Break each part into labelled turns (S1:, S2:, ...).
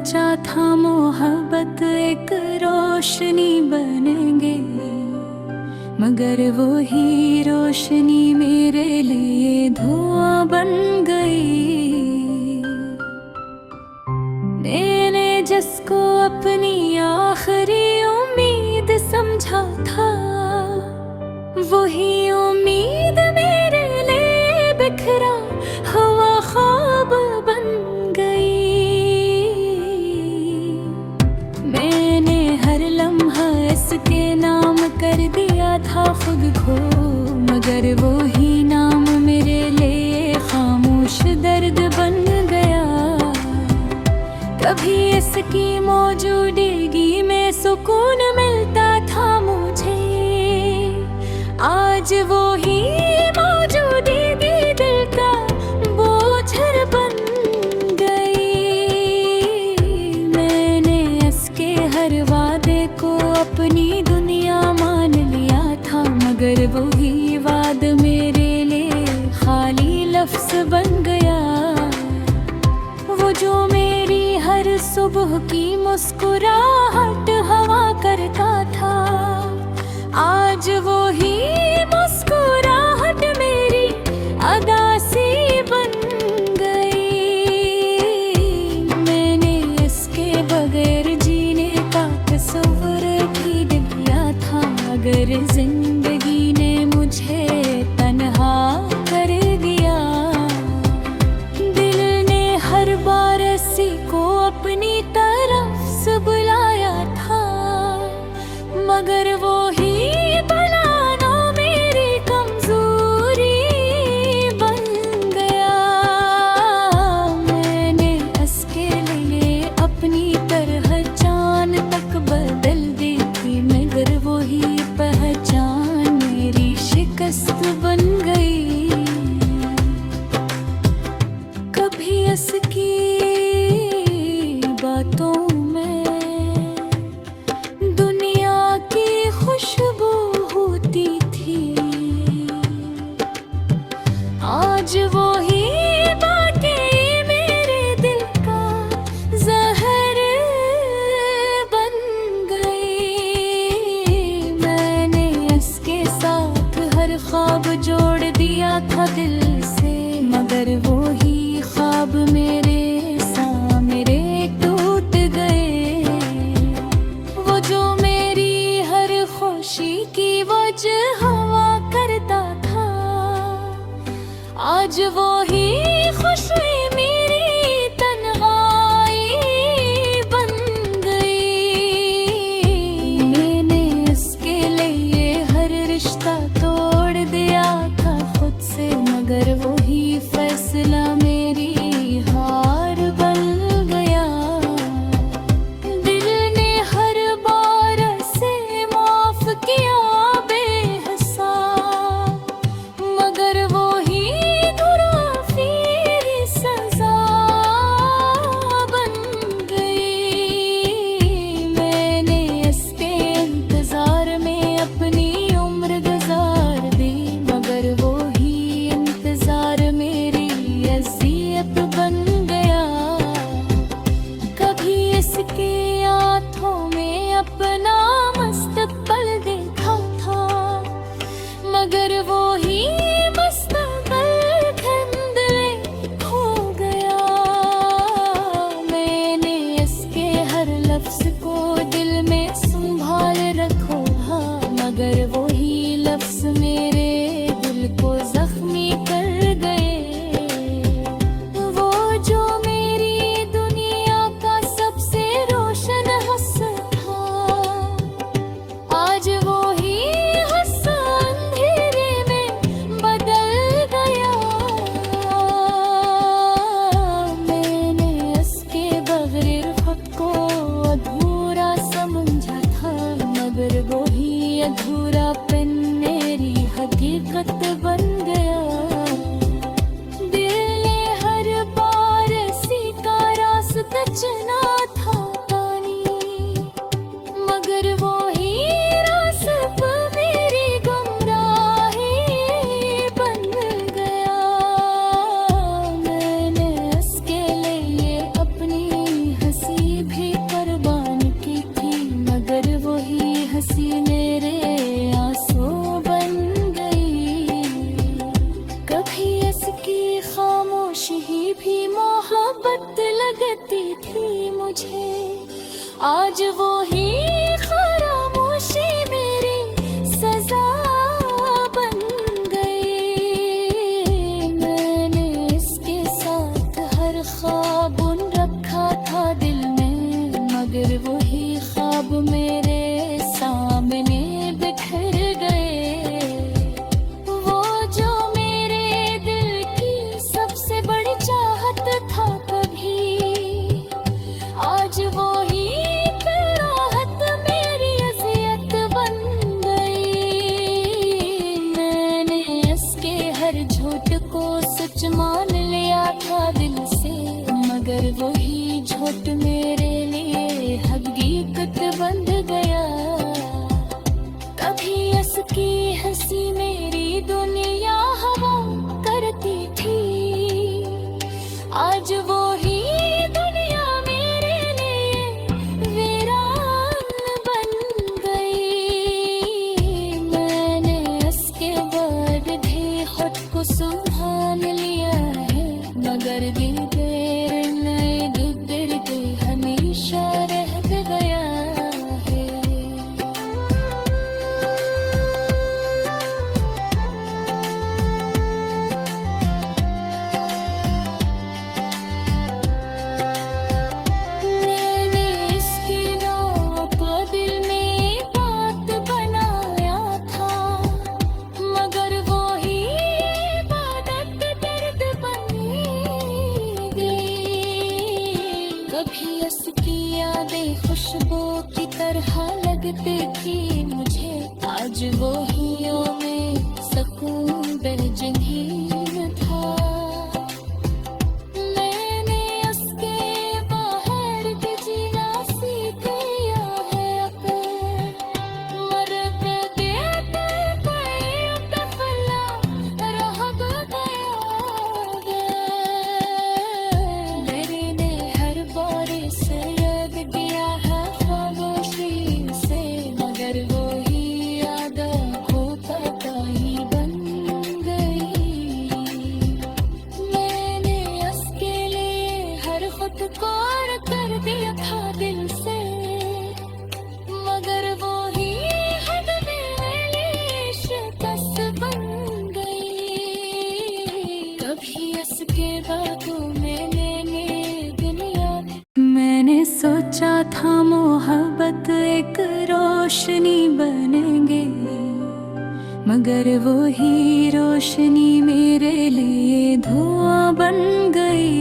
S1: सोचा था मोहब्बत एक रोशनी बन गई, मगर वो ही रोशनी मेरे लिए धुआं बन गई। मैंने जिसको अपनी आखिरी उम्मीद समझा था, वही उम्मीद मेरे लिए बिखरा हुआ ख्वाब बन गई। मैंने हर लम्हा इसके नाम कर दिया था खुद को, मगर वो ही नाम मेरे लिए खामोश दर्द बन गया। कभी इसकी मौजूदगी में सुकून मिलता था मुझे, आज वो ही मौजूदगी दिल का बोझ बन गई। मैंने इसके हर वादे को अपनी दुनिया मान लिया था, मगर वो ही वाद मेरे लिए खाली लफ्ज बन गया। वो जो मेरी हर सुबह की मुस्कुराहट हवा करता था, आज वो ही मुस्कुराहट मेरी अदासी बन गई। मैंने इसके बगैर जीने का तस्वर भी दिया था, अगर जिंदगी ने मुझे तन्हा कर दिया। दिल ने हर बार इसी को अपनी तरफ से बुलाया था, मगर वो ही बनाना मेरी कमजोरी बन गया। मैंने इसके लिए अपनी तरह जान तक बदल दी थी, मगर वो ही पहचान मेरी शिकस्त बन गई। कभी इसकी बातों में दुनिया की खुशबू होती थी, आज वो ही बातें मेरे दिल का जहर बन गई। मैंने इसके साथ हर ख्वाब जोड़ दिया था दिल से, मगर वो ही ख्वाब मेरे सामने टूट गए। वो जो मेरी हर खुशी की वजह हुआ करता था, आज वो ही खुशी मेरी तन्हाई बन गई। मैंने इसके लिए हर रिश्ता तोड़ दिया था खुद से, मगर वो ही फैसला मेरी हार बन गया। दिल ने हर बार से माफ किया बेहिसाब, मगर वो ही बुरा फिर सजा बन गई। मैंने इसके इंतजार में अपनी उम्र गुजार दी, मगर वो ही इंतजार मेरी अज़ियत बन गया। कभी इसके हाथों में अपना मुस्तक़बिल देखा था, मगर वो ही मुस्तक़बिल धुंधले हो गया। मैंने इसके हर लफ्ज़ को दिल में संभाल रखा था, मगर वो ही लफ्ज़ मेरे दिल को जख्मी कर गए। वो जो मेरी दुनिया का सबसे रोशन हस्सा था, आज वो ही हस्सा अंधेरे में बदल गया। मैंने इसके बगैर खुद को अधूरा समझा था, मगर वो ही अधूरापन मेरी हकीकत बन गया। दिल ने हर बार सीखा रास्ता चुना था पानी, मगर वो ही रास्ता मेरी गुमराही बन गया। मैंने इसके लिए अपनी हंसी थी मुझे, आज वो ही खामोशी मेरी सजा बन गई। मैंने इसके साथ हर ख्वाब बुन रखा था दिल में, मगर वही ख्वाब मेरे सामने बिखर गए। वो जो मेरे दिल की सबसे बड़ी चाहत था कभी, आज वो ही राहत मेरी अज़ियत बन गई। मैंने इसके हर झूठ को सच मान लिया था दिल से, मगर वही झूठ मेरे लिए हकीकत बन गया। कभी इसकी हंसी मेरी दुनिया हवा करती थी, आज वो ही दुनिया मेरे लिए वीरान बन गई। मैंने इसके बाद भी खुद को संभाल लिया है, मगर दिल तेरे नए गुजर के हमेशा रह गया है। मैंने इसके नाम पर दिल में बात बनाया था, मगर वो ही इबादत दर्द बन गई। कभी इसकी यादें खुशबू की तरह लगती थी मुझे, आज वो हियों में सुकून बेजंगीन था। मैंने उसके बाहर के जीना सीख लिया है अगर, मरते देते कोई तफला रह गया। मेरे ने हर बार से रद दिया है खामोशी से, मगर वो ही यादा खोता ही बन गई। मैंने उसके लिए हर खुद को कर दिया था दिल से, मगर वो ही हद में शिकस्त बन गई। कभी इसके बातों में मैंने दुनिया, मैंने सोचा था मोहब्बत एक रोशनी बनेंगे, मगर वो ही रोशनी मेरे लिए धुआं बन गई।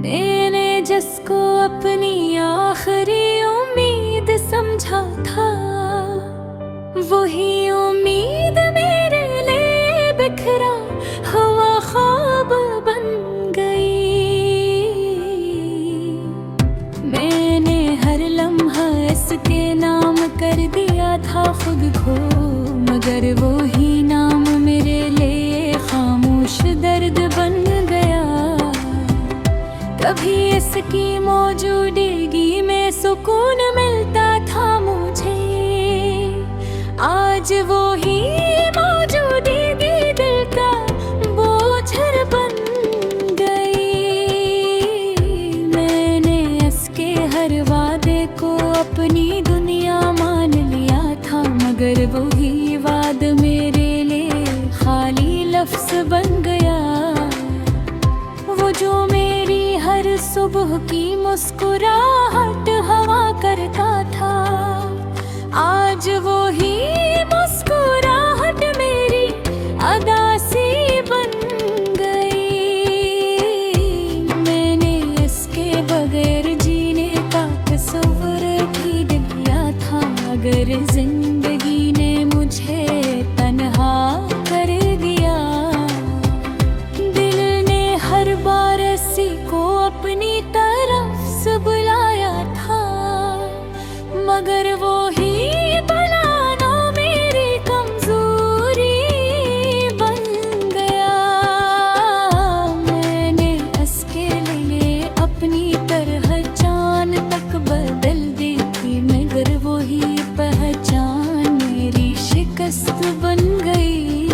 S1: मैंने जिसको अपनी आखिरी उम्मीद समझा था, वही उम्मीद मेरे लिए बिखरा हुआ ख्वाब बन गई। मैंने हर लम्हा इसके नाम कर दिया था खुद को, मगर वो ही नाम मेरे लिए खामोश दर्द बन गया। कभी इसकी मौजूदगी में सुकून मिलता था मुझे, आज वो ही मौजूदगी दिल का बोझ बन गई। मैंने इसके हर वादे को अपनी दुनिया मान लिया था, मगर वो ही वाद मेरे लिए खाली लफ्ज़ बन गया। वो जो मेरी हर सुबह की मुस्कुराहट हवा करता था, आज वो ही मुस्कुराहट मेरी अदासी बन गई। मैंने इसके बगैर जीने का तस्वर भी दिया था, मगर जिंदगी ने मुझे तन्हा कर दिया। दिल ने हर बार इसी को अपनी तरफ से बुलाया था, मगर वो ही बनाना मेरी कमजोरी बन गया। मैंने इसके लिए अपनी तरह जान तक बदल दी थी, मगर वो ही पहचान मेरी शिकस्त बन गई।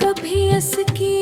S1: कभी इसकी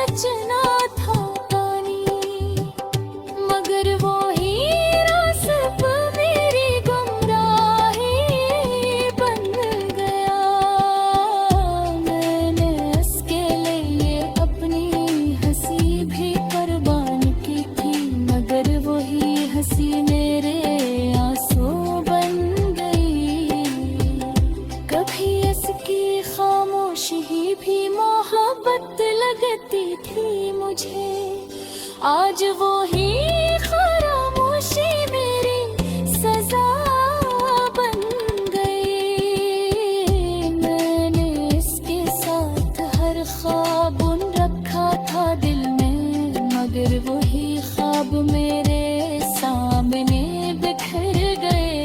S1: सच ना था पानी, मगर वो हीरा सब मेरी गुमराही बन गया। मैंने इसके लिए अपनी हंसी भी कुर्बान की थी, मगर वही हंसी मेरे आंसू बन गई। कभी इसकी खामोशी भी मोहब्बत लगती थी मुझे, आज वो ही खामोशी मेरी सजा बन गई। मैंने इसके साथ हर ख्वाब रखा था दिल में, मगर वही ख्वाब मेरे सामने बिखर गए।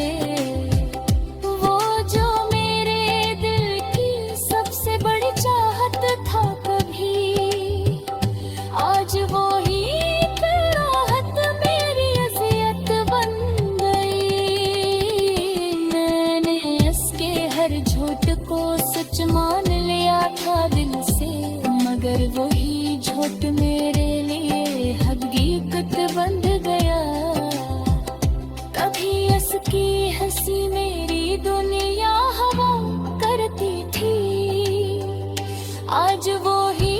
S1: वो जो मेरे दिल की सबसे बड़ी चाहत था कभी, आज वो ही राहत मेरी अज़ियत बन गई। मैंने इसके हर झूठ को सच मान लिया था दिल से, मगर वही झूठ मेरे लिए हकीकत बन गया। कभी इसकी हंसी मेरी दुनिया हवा करती थी, आज वो ही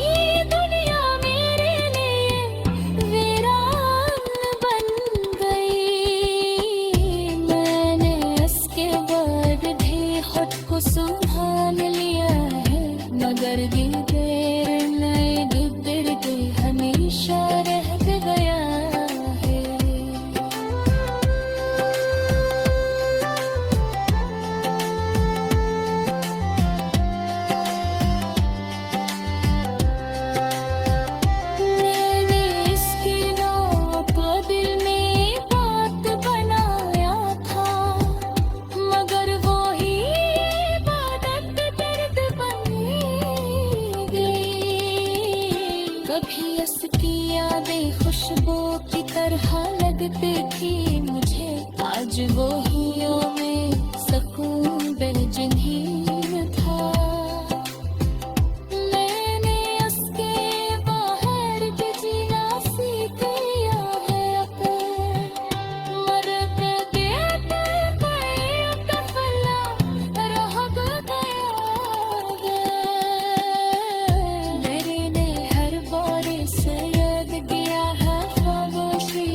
S1: दुनिया मेरे लिए वीरान बन गई। मैंने इसके बाद भी खुद को संभाल लिया है, मगर ये देर नए गुजर के हमेशा रह गया है। मैंने इसके नाम को दिल में बात बनाया था, मगर वो ही इबादत दर्द बन गई। कभी इसकी यादें खुशबू की तरह लगती थी मुझे, आज वो हियों में सुकून बेजुनीन था। मैंने उसके बाहर के जीना सीख लिया है अब, मर गया कफला रह गया। मेरे हर बारे से याद गया है खामोशी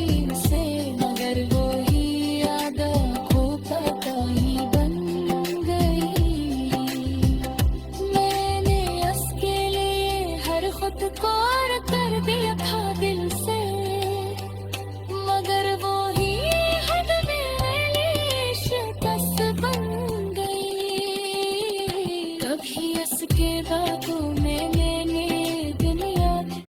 S1: से, मगर वो ही याद खूब ही बन गई। मैंने उसके लिए हर खुद को कर दिया था